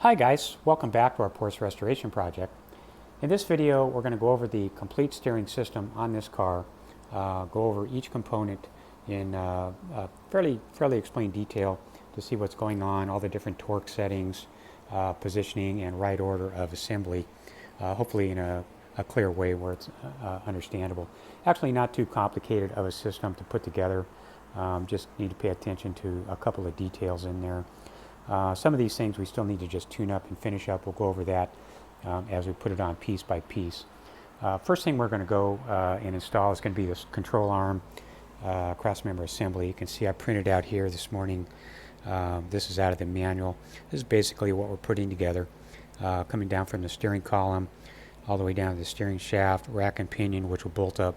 Hi guys, welcome back to our Porsche restoration project. In this video we're going to go over the complete steering system on this car, go over each component in fairly explained detail to see what's going on, all the different torque settings, positioning and right order of assembly, hopefully in a clear way where it's understandable. Actually not too complicated of a system to put together, just need to pay attention to a couple of details in there. Some of these things we still need to just tune up and finish up. We'll go over that as we put it on piece by piece. First thing we're going to go and install is going to be this control arm crossmember assembly. You can see I printed out here this morning. This is out of the manual. This is basically what we're putting together, coming down from the steering column all the way down to the steering shaft, rack and pinion, which will bolt up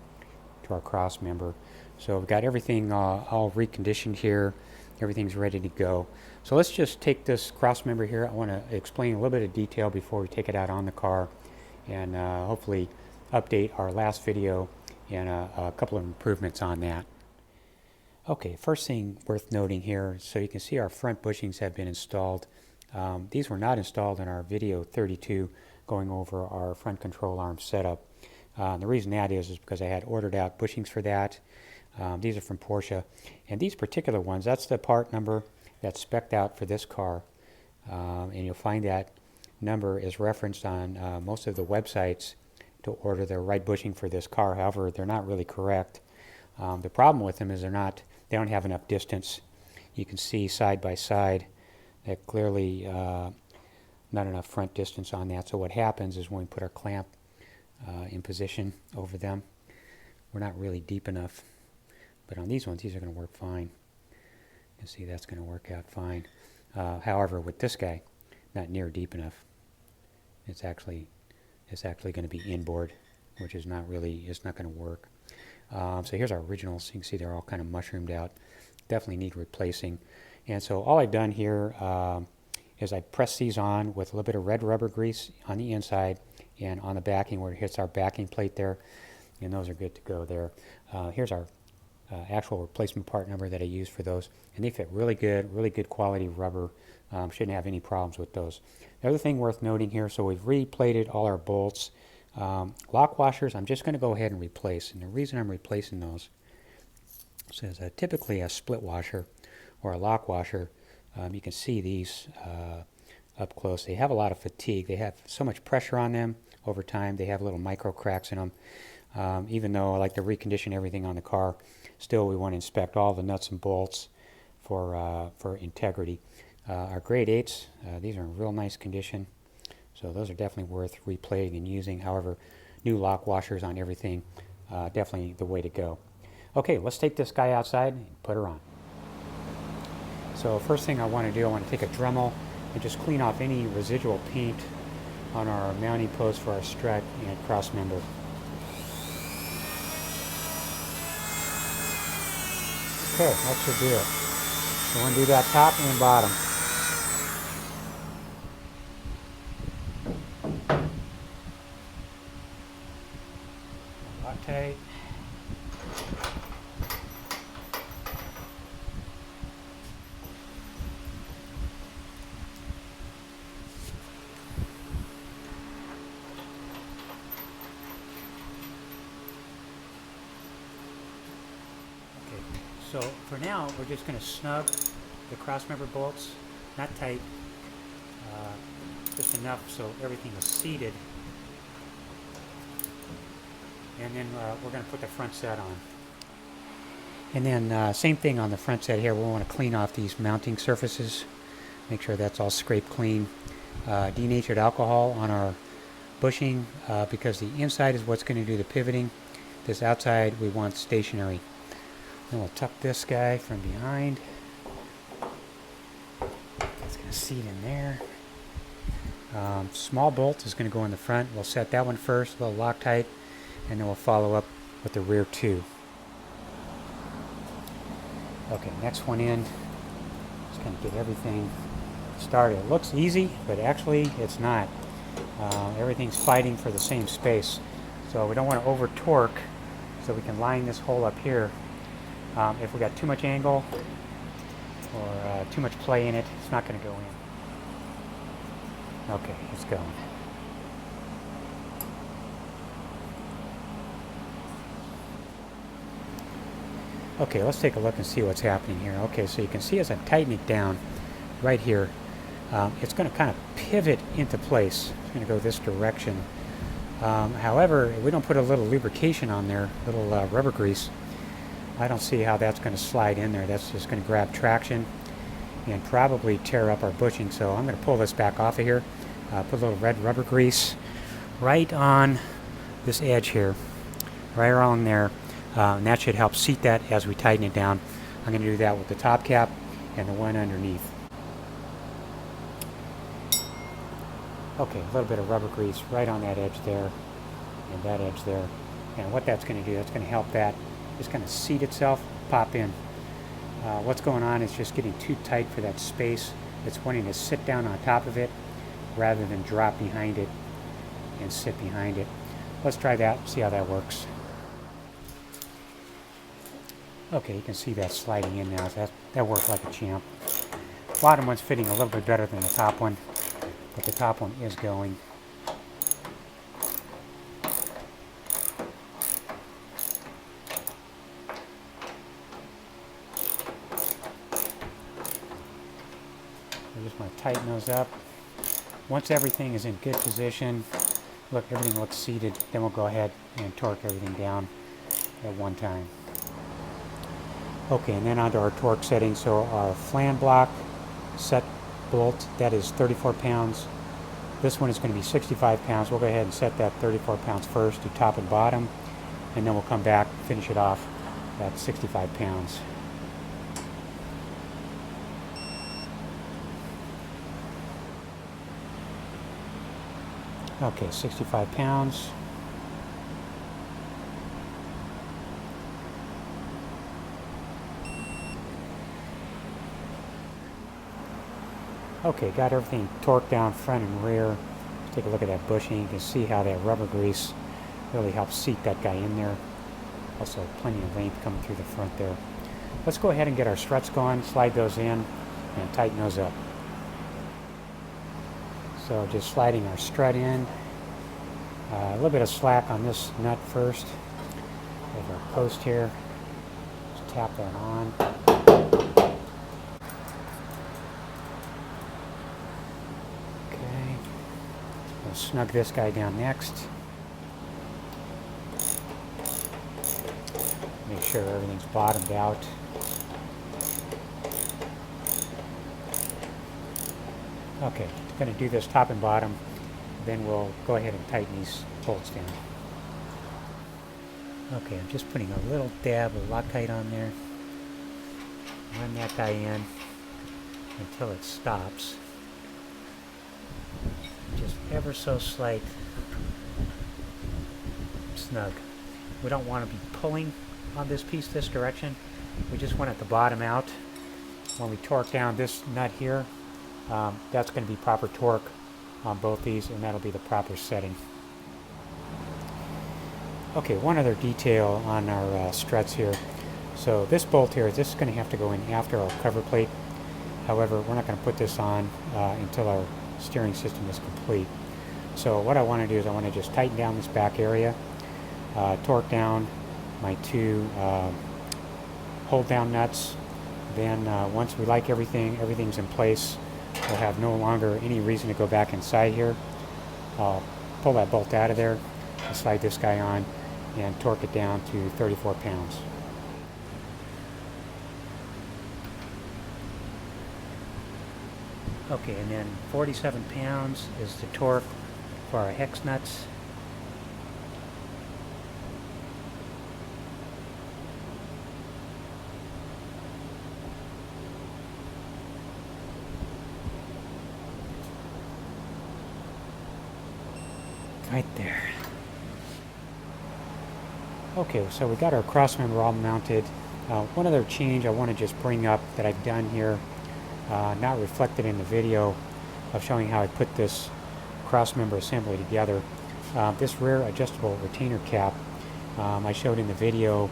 to our crossmember. So we've got everything all reconditioned here. Everything's ready to go. So let's just take this crossmember here. I want to explain a little bit of detail before we take it out on the car and hopefully update our last video and a couple of improvements on that. Okay, first thing worth noting here, so you can see our front bushings have been installed. These were not installed in our video 32 going over our front control arm setup. The reason that is because I had ordered out bushings for that. These are from Porsche, and these particular ones, that's the part number that's spec'd out for this car, and you'll find that number is referenced on most of the websites to order the right bushing for this car. However, they're not really correct. The problem with them is they don't have enough distance. You can see side by side that clearly not enough front distance on that. So what happens is when we put our clamp in position over them, we're not really deep enough. But on these ones, these are going to work fine. You can see that's going to work out fine. However, with this guy, not near deep enough. It's actually going to be inboard, which is not really, it's not going to work. So here's our originals. You can see they're all kind of mushroomed out. Definitely need replacing. And so all I've done here is I press these on with a little bit of red rubber grease on the inside and on the backing where it hits our backing plate there. And those are good to go there. Here's our actual replacement part number that I use for those, and they fit really good quality rubber. Shouldn't have any problems with those. The other thing worth noting here, so we've replated all our bolts. Lock washers I'm just going to go ahead and replace, and the reason I'm replacing those is typically a split washer or a lock washer. You can see these up close. They have a lot of fatigue. They have so much pressure on them over time. They have little micro cracks in them. Even though I like to recondition everything on the car, still we want to inspect all the nuts and bolts for integrity. Our grade 8s, these are in real nice condition, so those are definitely worth replating and using. However, new lock washers on everything, definitely the way to go. Okay, let's take this guy outside and put her on. So first thing I want to do, I want to take a Dremel and just clean off any residual paint on our mounting post for our strut and crossmember. Okay, that should do it. So we're going to do that top and bottom. Loctite. So for now, we're just going to snug the crossmember bolts, not tight, just enough so everything is seated. And then we're going to put the front set on. And then same thing on the front set here. We'll want to clean off these mounting surfaces, make sure that's all scraped clean. Denatured alcohol on our bushing because the inside is what's going to do the pivoting. This outside we want stationary. Then we'll tuck this guy from behind. It's going to seat in there. Small bolt is going to go in the front. We'll set that one first, a little Loctite, and then we'll follow up with the rear two. Okay, next one in. Just going to get everything started. It looks easy, but actually it's not. Everything's fighting for the same space. So we don't want to over torque, so we can line this hole up here. If we got too much angle or too much play in it, it's not going to go in. Okay, it's going. Okay, let's take a look and see what's happening here. Okay, so you can see as I tighten it down right here, it's going to kind of pivot into place. It's going to go this direction. However, if we don't put a little lubrication on there, a little rubber grease, I don't see how that's going to slide in there. That's just going to grab traction and probably tear up our bushing. So I'm going to pull this back off of here, put a little red rubber grease right on this edge here, right around there, and that should help seat that as we tighten it down. I'm going to do that with the top cap and the one underneath. Okay, a little bit of rubber grease right on that edge there and that edge there. And what that's going to do, that's going to help that just kind of seat itself, pop in. What's going on is just getting too tight for that space. It's wanting to sit down on top of it rather than drop behind it and sit behind it. Let's try that, see how that works. Okay, you can see that sliding in now. That worked like a champ. Bottom one's fitting a little bit better than the top one, but the top one is going. I just want to tighten those up. Once everything is in good position, look, everything looks seated, then we'll go ahead and torque everything down at one time. Okay, and then onto our torque setting. So our flan block set bolt, that is 34 pounds. This one is going to be 65 pounds. We'll go ahead and set that 34 pounds first to top and bottom, and then we'll come back, finish it off at 65 pounds. Okay, 65 pounds. Okay, got everything torqued down front and rear. Let's take a look at that bushing. You can see how that rubber grease really helps seat that guy in there. Also plenty of length coming through the front there. Let's go ahead and get our struts going, slide those in, and tighten those up. So just sliding our strut in. A little bit of slack on this nut first. There's our post here. Just tap that on. We'll snug this guy down next. Make sure everything's bottomed out. Okay, going to do this top and bottom, then we'll go ahead and tighten these bolts down. Okay, I'm just putting a little dab of Loctite on there. Run that guy in until it stops. Just ever so slight snug. We don't want to be pulling on this piece this direction. We just want it to bottom out. When we torque down this nut here, that's going to be proper torque on both these, and that'll be the proper setting. Okay, one other detail on our struts here. So this bolt here, this is going to have to go in after our cover plate. However, we're not going to put this on until our steering system is complete. So what I want to do is I want to just tighten down this back area, torque down my two hold down nuts. Then once we like everything's in place, we'll have no longer any reason to go back inside here. I'll pull that bolt out of there and slide this guy on and torque it down to 34 pounds. Okay, and then 47 pounds is the torque for our hex nuts. Right there. Okay, so we got our crossmember all mounted. One other change I want to just bring up that I've done here, not reflected in the video of showing how I put this crossmember assembly together. This rear adjustable retainer cap, I showed in the video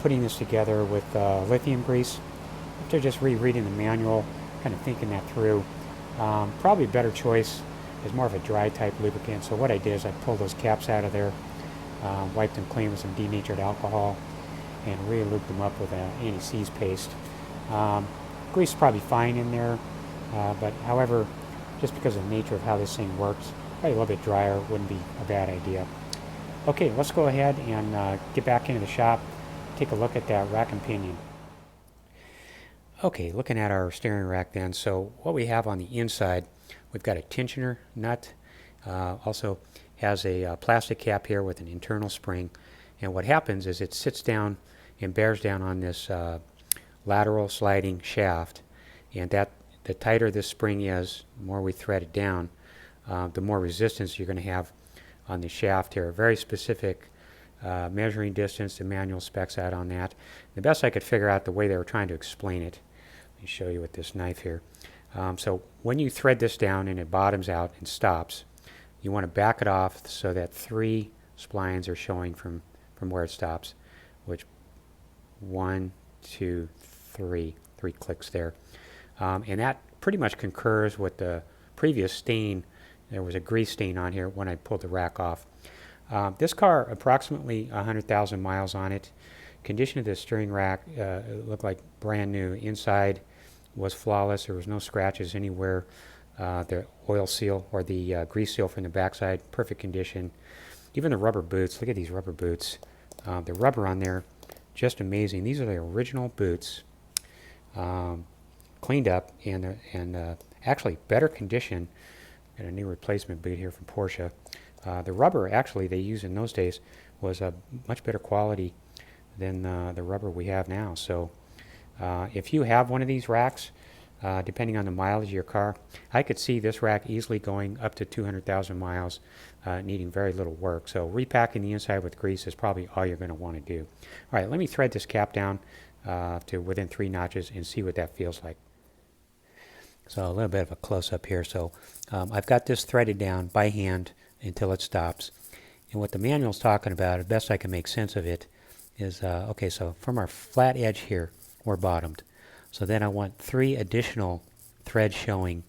putting this together with lithium grease. After just rereading the manual, kind of thinking that through, probably a better choice is more of a dry type lubricant. So what I did is I pulled those caps out of there, wiped them clean with some denatured alcohol, and really lubed them up with an anti-seize paste. Grease is probably fine in there, but however, just because of the nature of how this thing works, probably a little bit drier wouldn't be a bad idea. Okay, let's go ahead and get back into the shop, take a look at that rack and pinion. Okay, looking at our steering rack then, so what we have on the inside, we've got a tensioner nut, also has a plastic cap here with an internal spring, and what happens is it sits down and bears down on this lateral sliding shaft, and that the tighter this spring is, the more we thread it down, the more resistance you're going to have on the shaft here. Very specific measuring distance, the manual specs out on that. The best I could figure out the way they were trying to explain it. Let me show you with this knife here. So when you thread this down and it bottoms out and stops, you want to back it off so that 3 splines are showing from where it stops, which 1, 2, 3 clicks there. And that pretty much concurs with the previous stain. There was a grease stain on here when I pulled the rack off. This car, approximately 100,000 miles on it. Condition of the steering rack looked like brand new. Inside was flawless. There was no scratches anywhere. The oil seal or the grease seal from the backside, perfect condition. Even the rubber boots, look at these rubber boots. The rubber on there, just amazing. These are the original boots, cleaned up and actually better condition. Got a new replacement boot here from Porsche. The rubber actually they used in those days was a much better quality than the rubber we have now. So if you have one of these racks, depending on the mileage of your car, I could see this rack easily going up to 200,000 miles, needing very little work. So repacking the inside with grease is probably all you're going to want to do. All right, let me thread this cap down to within 3 notches and see what that feels like. So a little bit of a close-up here. So I've got this threaded down by hand until it stops. And what the manual's talking about, the best I can make sense of it, is, okay, so from our flat edge here, we're bottomed. So then I want 3 additional threads showing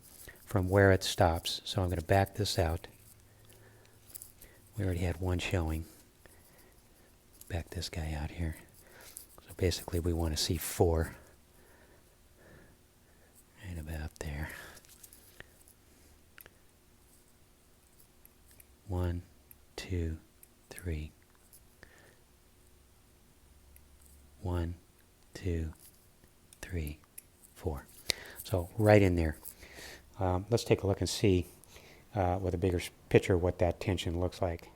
from where it stops. So I'm going to back this out. We already had 1 showing. Back this guy out here. So basically we want to see 4. Right about there. 1, 2, 3. 1, 2, 3, 4. So right in there. Let's take a look and see with a bigger picture what that tension looks like.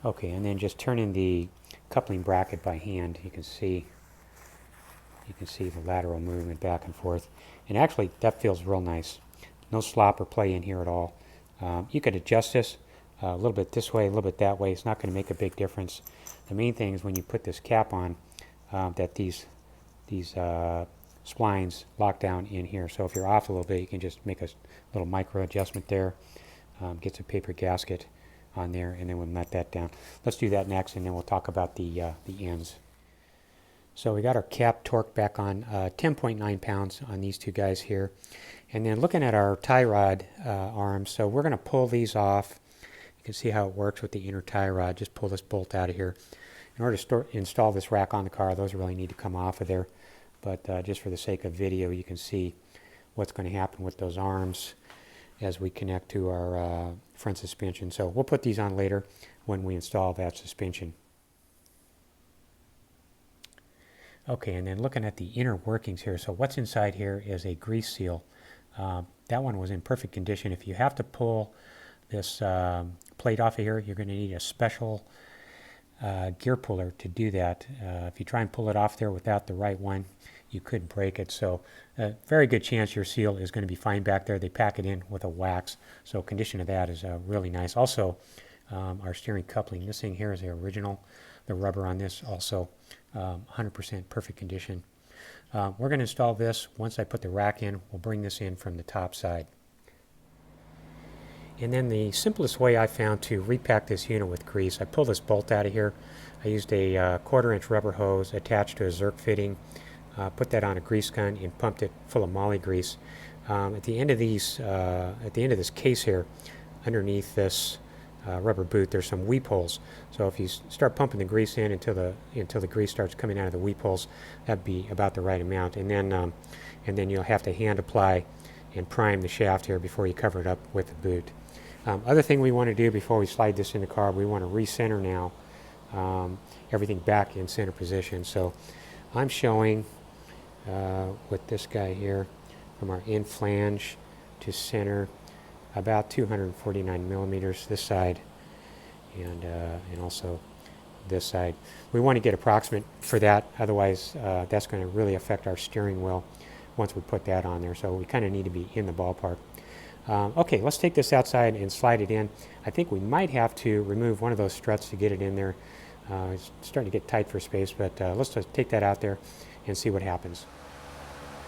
Okay, and then just turning the coupling bracket by hand, you can see the lateral movement back and forth. And actually, that feels real nice. No slop or play in here at all. You could adjust this a little bit this way, a little bit that way. It's not going to make a big difference. The main thing is when you put this cap on, that these splines lock down in here. So if you're off a little bit, you can just make a little micro adjustment there. Get some paper gasket on there, and then we'll nut that down. Let's do that next, and then we'll talk about the ends. So we got our cap torque back on, 10.9 pounds on these 2 guys here. And then looking at our tie rod arms, so we're going to pull these off. You can see how it works with the inner tie rod. Just pull this bolt out of here. In order to install this rack on the car, those really need to come off of there. But just for the sake of video, you can see what's going to happen with those arms as we connect to our front suspension. So we'll put these on later when we install that suspension. Okay, and then looking at the inner workings here, so what's inside here is a grease seal. That one was in perfect condition. If you have to pull this plate off of here, you're going to need a special gear puller to do that. If you try and pull it off there without the right one, you could break it. So very good chance your seal is going to be fine back there. They pack it in with a wax, so condition of that is really nice. Also, our steering coupling, this thing here is the original. The rubber on this also 100% perfect condition. We're going to install this. Once I put the rack in, we'll bring this in from the top side. And then the simplest way I found to repack this unit with grease, I pulled this bolt out of here. I used a 1/4-inch rubber hose attached to a Zerk fitting, put that on a grease gun and pumped it full of moly grease. At the end of this case here, underneath this rubber boot, there's some weep holes. So if you start pumping the grease in until the grease starts coming out of the weep holes, that'd be about the right amount. And then you'll have to hand apply and prime the shaft here before you cover it up with the boot. Other thing we want to do before we slide this in the car, we want to recenter now everything back in center position. So I'm showing with this guy here from our in flange to center about 249 millimeters this side, and also this side. We want to get approximate for that, otherwise that's going to really affect our steering wheel once we put that on there. So we kind of need to be in the ballpark. Okay, let's take this outside and slide it in. I think we might have to remove one of those struts to get it in there. It's starting to get tight for space, but let's just take that out there and see what happens.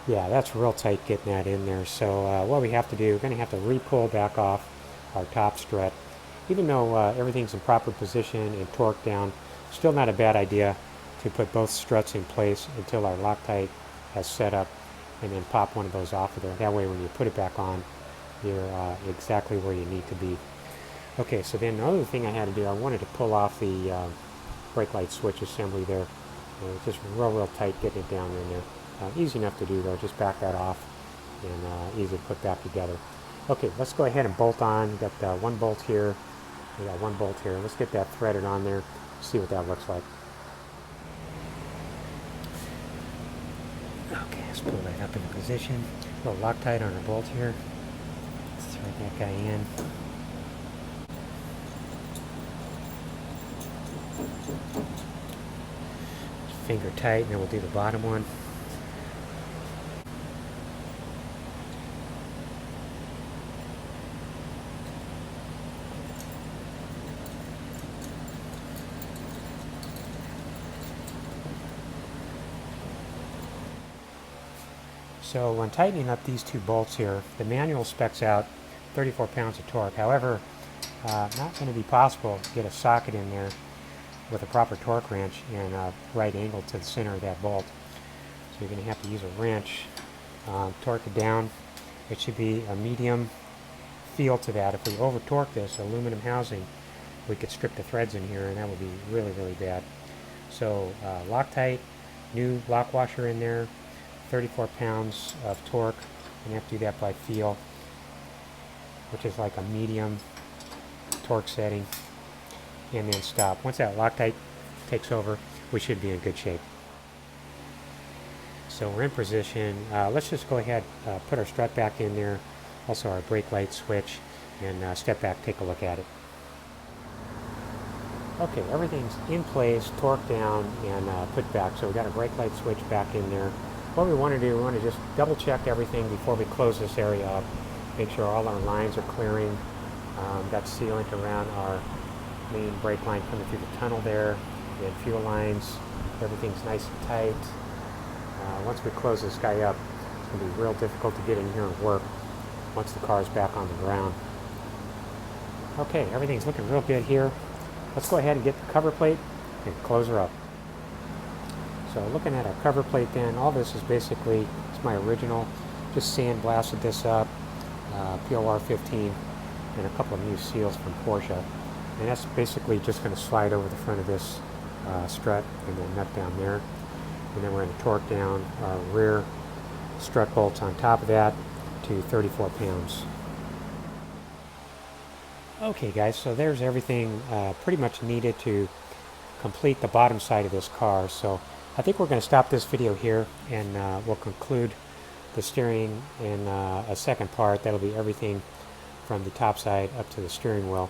Yeah, that's real tight getting that in there. So what we have to do, we're going to have to re-pull back off our top strut. Even though everything's in proper position and torqued down, still not a bad idea to put both struts in place until our Loctite has set up, and then pop one of those off of there. That way when you put it back on, you're exactly where you need to be. Okay, so then the other thing I had to do, I wanted to pull off the brake light switch assembly there. It's just real tight getting it down in there. Easy enough to do though, just back that off and easy to put back together. Okay, let's go ahead and bolt on. We've got one bolt here, we got one bolt here. Let's get that threaded on there, see what that looks like. Okay, let's pull that up into position. A little Loctite on our bolt here. Let's thread that guy in. Finger tight, and then we'll do the bottom one. So when tightening up these two bolts here, the manual specs out 34 pounds of torque. However, not going to be possible to get a socket in there with a proper torque wrench and a right angle to the center of that bolt. So you're going to have to use a wrench, torque it down. It should be a medium feel to that. If we over torque this aluminum housing, we could strip the threads in here, and that would be really bad. So Loctite, new lock washer in there, 34 pounds of torque, and you have to do that by feel, which is like a medium torque setting, and then stop. Once that Loctite takes over, we should be in good shape. So we're in position. Let's just go ahead, put our strut back in there, also our brake light switch, and step back, take a look at it. Okay, everything's in place, torqued down, and put back. So we got a brake light switch back in there. What we want to do, we want to just double check everything before we close this area up. Make sure all our lines are clearing. Got sealant around our main brake line coming through the tunnel there. We had fuel lines. Everything's nice and tight. Once we close this guy up, it's going to be real difficult to get in here and work once the car is back on the ground. Okay, everything's looking real good here. Let's go ahead and get the cover plate and close her up. So looking at our cover plate then, all this is basically, it's my original, just sandblasted this up, POR 15, and a couple of new seals from Porsche. And that's basically just going to slide over the front of this strut and then nut down there. And then we're going to torque down our rear strut bolts on top of that to 34 pounds. Okay guys, so there's everything pretty much needed to complete the bottom side of this car. So I think we're going to stop this video here, and we'll conclude the steering in a second part. That'll be everything from the top side up to the steering wheel.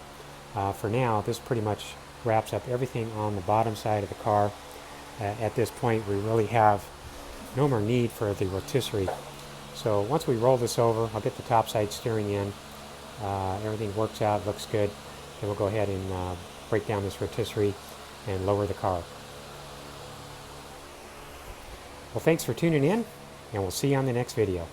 For now, this pretty much wraps up everything on the bottom side of the car. At this point, we really have no more need for the rotisserie. So once we roll this over, I'll get the top side steering in. Everything works out, looks good. Then we'll go ahead and break down this rotisserie and lower the car. Well, thanks for tuning in, and we'll see you on the next video.